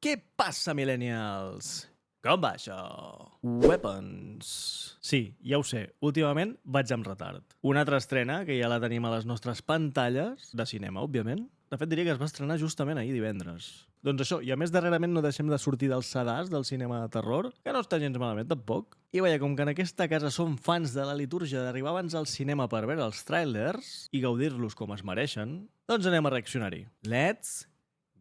Què passa, millennials? Com va això? Weapons. Sí, ja ho sé, últimament vaig amb retard. Una altra estrena, que ja la tenim a les nostres pantalles, de cinema, òbviament. De fet, diria que es va estrenar justament ahir divendres. Doncs això, i a més darrerament no deixem de sortir dels sedars del cinema de terror, que no està gens malament tampoc. I veia, com que en aquesta casa som fans de la litúrgia d'arribar abans al cinema per veure els trailers i gaudir-los com es mereixen, doncs anem a reaccionar-hi. Let's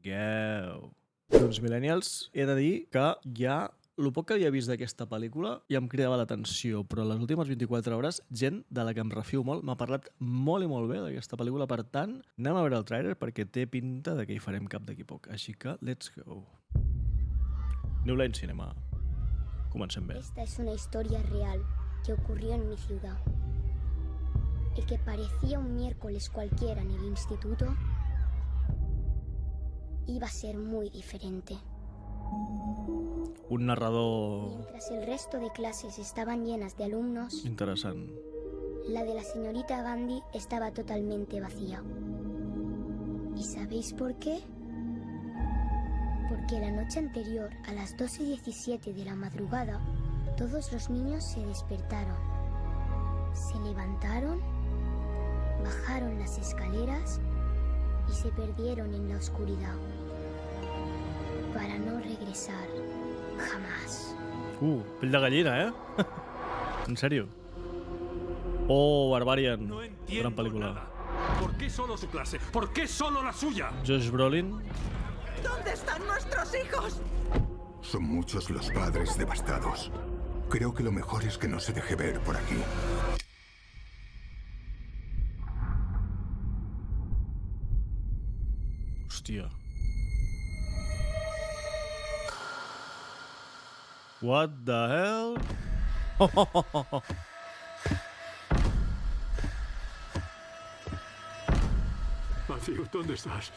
go! Doncs, millennials, he de dir que ja el poc que havia vist d'aquesta pel·lícula ja em cridava l'atenció, però les últimes 24 hores, gent de la que em refio molt m'ha parlat molt i molt bé d'aquesta pel·lícula. Per tant, anem a veure el trailer perquè té pinta de que hi farem cap d'aquí poc. Així que, let's go. New Line Cinema. Comencem bé. Esta es una historia real que ocurrió en mi ciudad. El que parecía un miércoles cualquiera en el instituto iba a ser muy diferente. Un narrador Mientras el resto de clases estaban llenas de alumnos, interessant. la de la señorita Gandhi estaba totalmente vacía. ¿Y sabéis por qué? Porque la noche anterior, a las 2:17 de la madrugada, todos los niños se despertaron. Se levantaron, bajaron las escaleras y se perdieron en la oscuridad. Para no regresar jamás. Pell de gallina, eh? En sèrio. Oh, Barbarian. No Gran entiendo pel·lícula. nada. ¿Por qué solo su clase? ¿Por qué solo la suya? Josh Brolin. ¿Dónde están nuestros hijos? Son muchos los padres devastados. Creo que lo mejor es que no se deje ver por aquí. Hòstia. What the hell? Matthew, ¿dónde estás?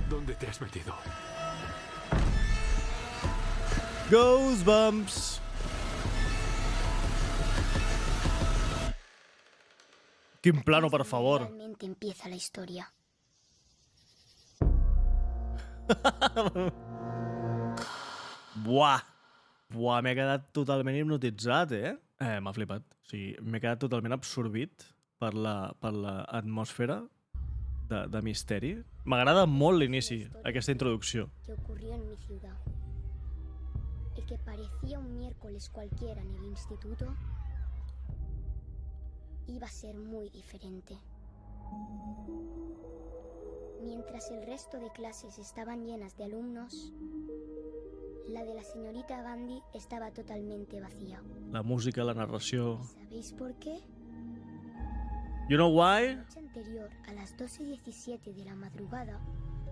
¿Dónde te has metido? Goosebumps! Quin plano, per favor. Realmente empieza la historia. Buah! Buah, m'he quedat totalment hipnotitzat, eh? M'ha flipat. O sigui, m'he quedat totalment absorbit per l'atmosfera de misteri. M'agrada molt l'inici, aquesta introducció. Que ocurrió en mi ciudad. El que parecía un miércoles cualquiera en el instituto iba a ser muy diferente. Mientras el resto de clases estaban llenas de alumnos, la de la señorita Gandhi estaba totalmente vacía. La música, la narració... ¿Sabéis por qué? You know why? La noche anterior, a las 2:17 de la madrugada,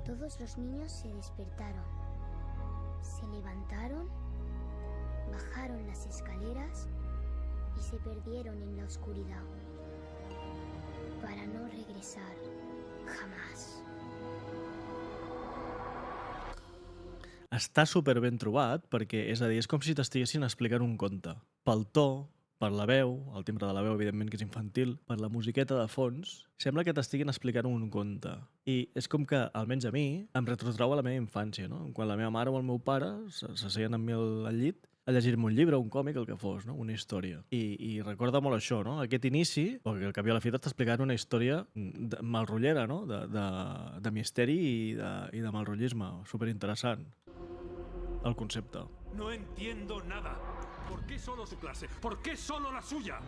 todos los niños se despertaron. Se levantaron, bajaron las escaleras y se perdieron en la oscuridad. Para no regresar jamás. Està super ben trobat perquè, és a dir, és com si t'estiguessin explicant un conte. Pel to, per la veu, el timbre de la veu, evidentment, que és infantil, per la musiqueta de fons, sembla que t'estiguin explicant un conte. I és com que, almenys a mi, em retrotrau a la meva infància, no? Quan la meva mare o el meu pare s'asseien amb mi al llit a llegir-me un llibre, un còmic, el que fos, no? Una història. I recorda molt això, no? Aquest inici, perquè al cap i a la fi t'està explicant una història malrotllera, no? De misteri i de malrotllisme. Superinteressant, el concepte. No entiendo nada. ¿Por qué solo su clase? ¿Por qué solo la suya?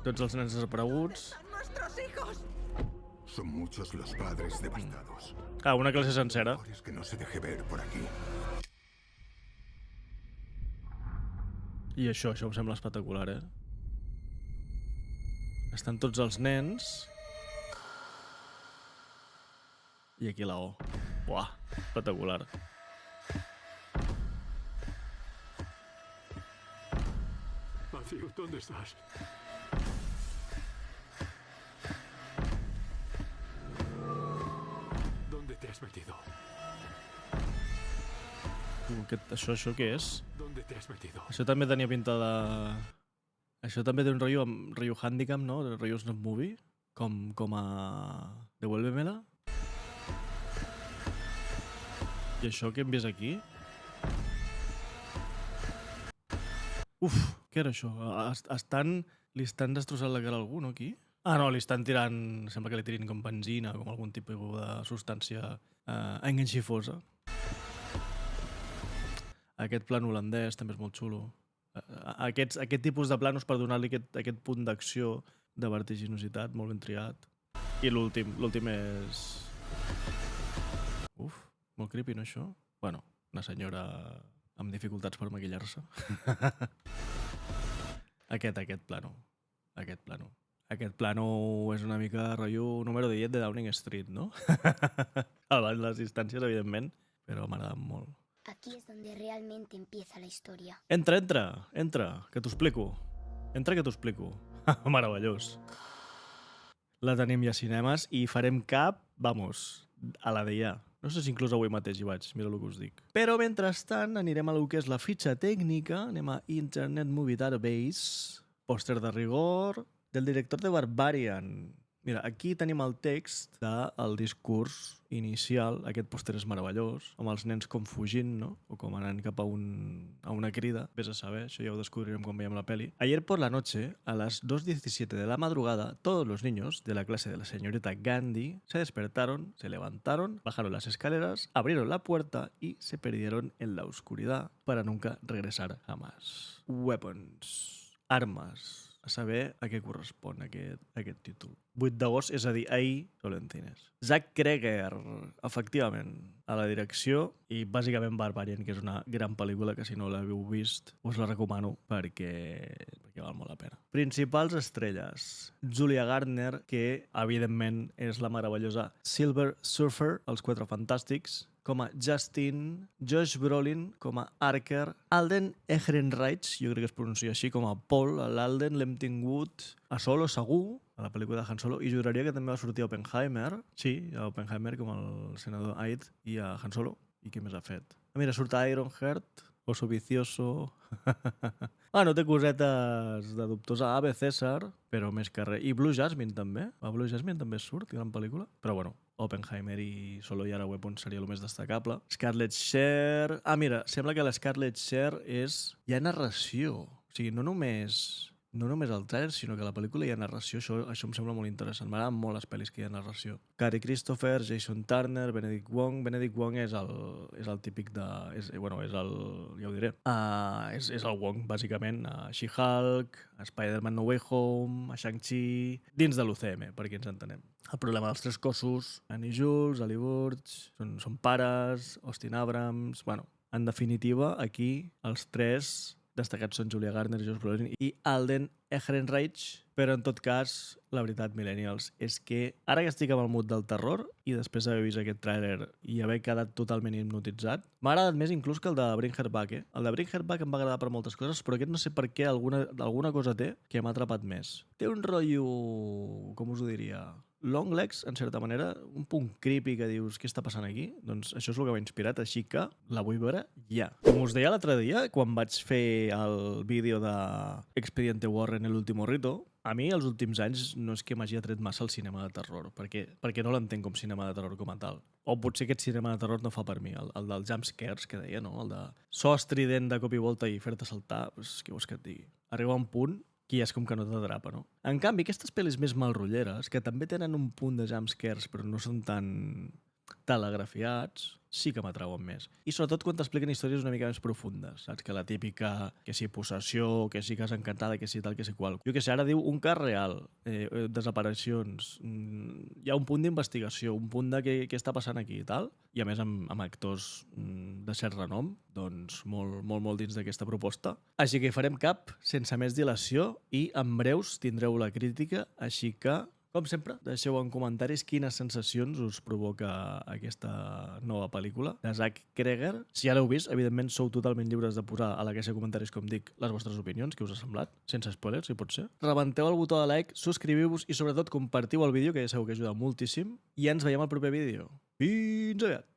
Tots els nens desapareguts. ¿Están nuestros hijos? Son muchos los padres devastados. Ah, una classe sencera. Lo mejor es que no se deje ver por aquí. I això em sembla espectacular, eh? Estan tots els nens... I aquí la O. Buah, espectacular. Matthew, ¿dónde estás? ¿Dónde te has metido? Això què és? ¿Dónde te has metido? Això també tenia pinta de... Això també té un rotllo handicap, no? El rotllo Snuff Movie. com a... Devuélvemela. I això que hem vist aquí? Uf, què era això? Li estan destrossant la cara a algú, no, aquí? Ah, no, li estan tirant... Sembla que li tirin com benzina, com algun tipus de substància enganxifosa. Aquest plan holandès també és molt xulo. Aquest tipus de planos per donar-li aquest punt d'acció de vertiginositat, molt ben triat. I l'últim és... Uf, molt creepy, no, això? Bueno, una senyora amb dificultats per maquillar-se. Aquest plano. Aquest plano és una mica rotllo número 10 de Downing Street, no? Abans les distàncies, evidentment, però m'agrada molt. Aquí es donde realmente empieza la historia. Entra, que t'ho explico. Entra, que t'ho explico. Meravellós. La tenim ja a cinemes i farem cap, vamos, a la de ja. No sé si inclús avui mateix hi vaig, mira el que us dic. Però mentrestant anirem a lo que és la fitxa tècnica, anem a Internet Movie Database, pòster de rigor, del director de Barbarian. Mira, aquí tenim el text del discurs inicial. Aquest pòster és meravellós, amb els nens com fugint, ¿no? O com anant cap a una crida. Vés a saber, això ja ho descubrirem quan veiem la peli. Ayer por la noche, a las 2:17 de la madrugada, todos los niños de la clase de la señorita Gandhi se despertaron, se levantaron, bajaron las escaleras, abrieron la puerta y se perdieron en la oscuridad para nunca regresar jamás. Weapons. Armes. A saber a què correspon aquest títol. 8 d'agost, és a dir, ahir, solo en cines. Zach Cregger, efectivament, a la direcció, i bàsicament Barbarian, que és una gran pel·lícula que si no l'heu vist us la recomano perquè val molt la pena. Principals estrelles. Julia Garner, que evidentment és la meravellosa Silver Surfer, els Quatre Fantàstics, com a Justin, Josh Brolin com a Archer, Alden Ehrenreich, jo crec que es pronuncia així, com a Paul. L'Alden l'hem tingut a Solo, segur, a la pel·lícula de Han Solo, i juraria que també va sortir a Oppenheimer. Sí, a Oppenheimer com el senador Aid i a Han Solo. I què més ha fet? Mira, surt a Ironheart, Oso Vicioso... no té cosetes de dubtosa. Ave César, però més que res. I Blue Jasmine també. A Blue Jasmine també surt, gran pel·lícula. Però bueno, Oppenheimer i Solo i ara Weapons seria el més destacable. Scarlett Cher... mira, sembla que la Scarlett Cher és... Hi ha narració. O sigui, no només el trailer, sinó que a la pel·lícula hi ha narració. Això em sembla molt interessant. M'agraden molt les pel·lis que hi ha narració. Cary Christopher, Jason Turner, Benedict Wong. Benedict Wong és el típic de... ja ho diré. És el Wong, bàsicament. A She-Hulk, a Spider-Man No Way Home, a Shang-Chi... Dins de l'UCM, perquè ens entenem. El problema dels tres cossos, Annie Jules, Ali Burch, són pares, Austin Abrams... En definitiva, aquí els tres destacats són Julia Garner, Josh Brolin i Alden Ehrenreich, però en tot cas, la veritat, millennials, és que ara que estic amb el mood del terror i després d'haver vist aquest tràiler i haver quedat totalment hipnotitzat, m'ha agradat més inclús que el de Bring Her Back, eh? El de Bring Her Back em va agradar per moltes coses, però aquest no sé per què alguna cosa té que m'ha atrapat més. Té un rotllo, com us ho diria... Longlegs, en certa manera, un punt creepy que dius, què està passant aquí? Doncs això és el que m'ha inspirat, així que la vull veure ja. Com us deia l'altre dia, quan vaig fer el vídeo de Expediente Warren, El último rito, a mi els últims anys no és que m'hagi atret massa el cinema de terror, perquè no l'entenc com cinema de terror com a tal. O potser aquest cinema de terror no fa per mi, el dels jumpscares que deia, no? El de so estrident de cop i volta i fer-te saltar, doncs què vols que et digui? Arriba un punt que ja és com que no t'atrapa, no? En canvi, aquestes pel·lis més malrotlleres, que també tenen un punt de jumpscares però no són tan telegrafiats, sí que m'atrauen més. I sobretot quan t'expliquen històries una mica més profundes, saps? Que la típica, que si possessió, que si casa encantada, que si tal, que si qual. Jo que sé, ara diu un cas real, desaparicions, hi ha un punt d'investigació, un punt de què està passant aquí i tal, i a més amb actors de cert renom, doncs molt dins d'aquesta proposta. Així que hi farem cap, sense més dilació, i en breus tindreu la crítica, així que com sempre, deixeu en comentaris quines sensacions us provoca aquesta nova pel·lícula de Zach Cregger. Si ja l'heu vist, evidentment sou totalment lliures de posar a la caixa de comentaris, com dic, les vostres opinions, què us ha semblat, sense spoilers, si pot ser. Rebenteu el botó de like, subscriviu-vos i sobretot compartiu el vídeo, que ja sabeu que ajuda moltíssim, i ens veiem al proper vídeo. Fins aviat!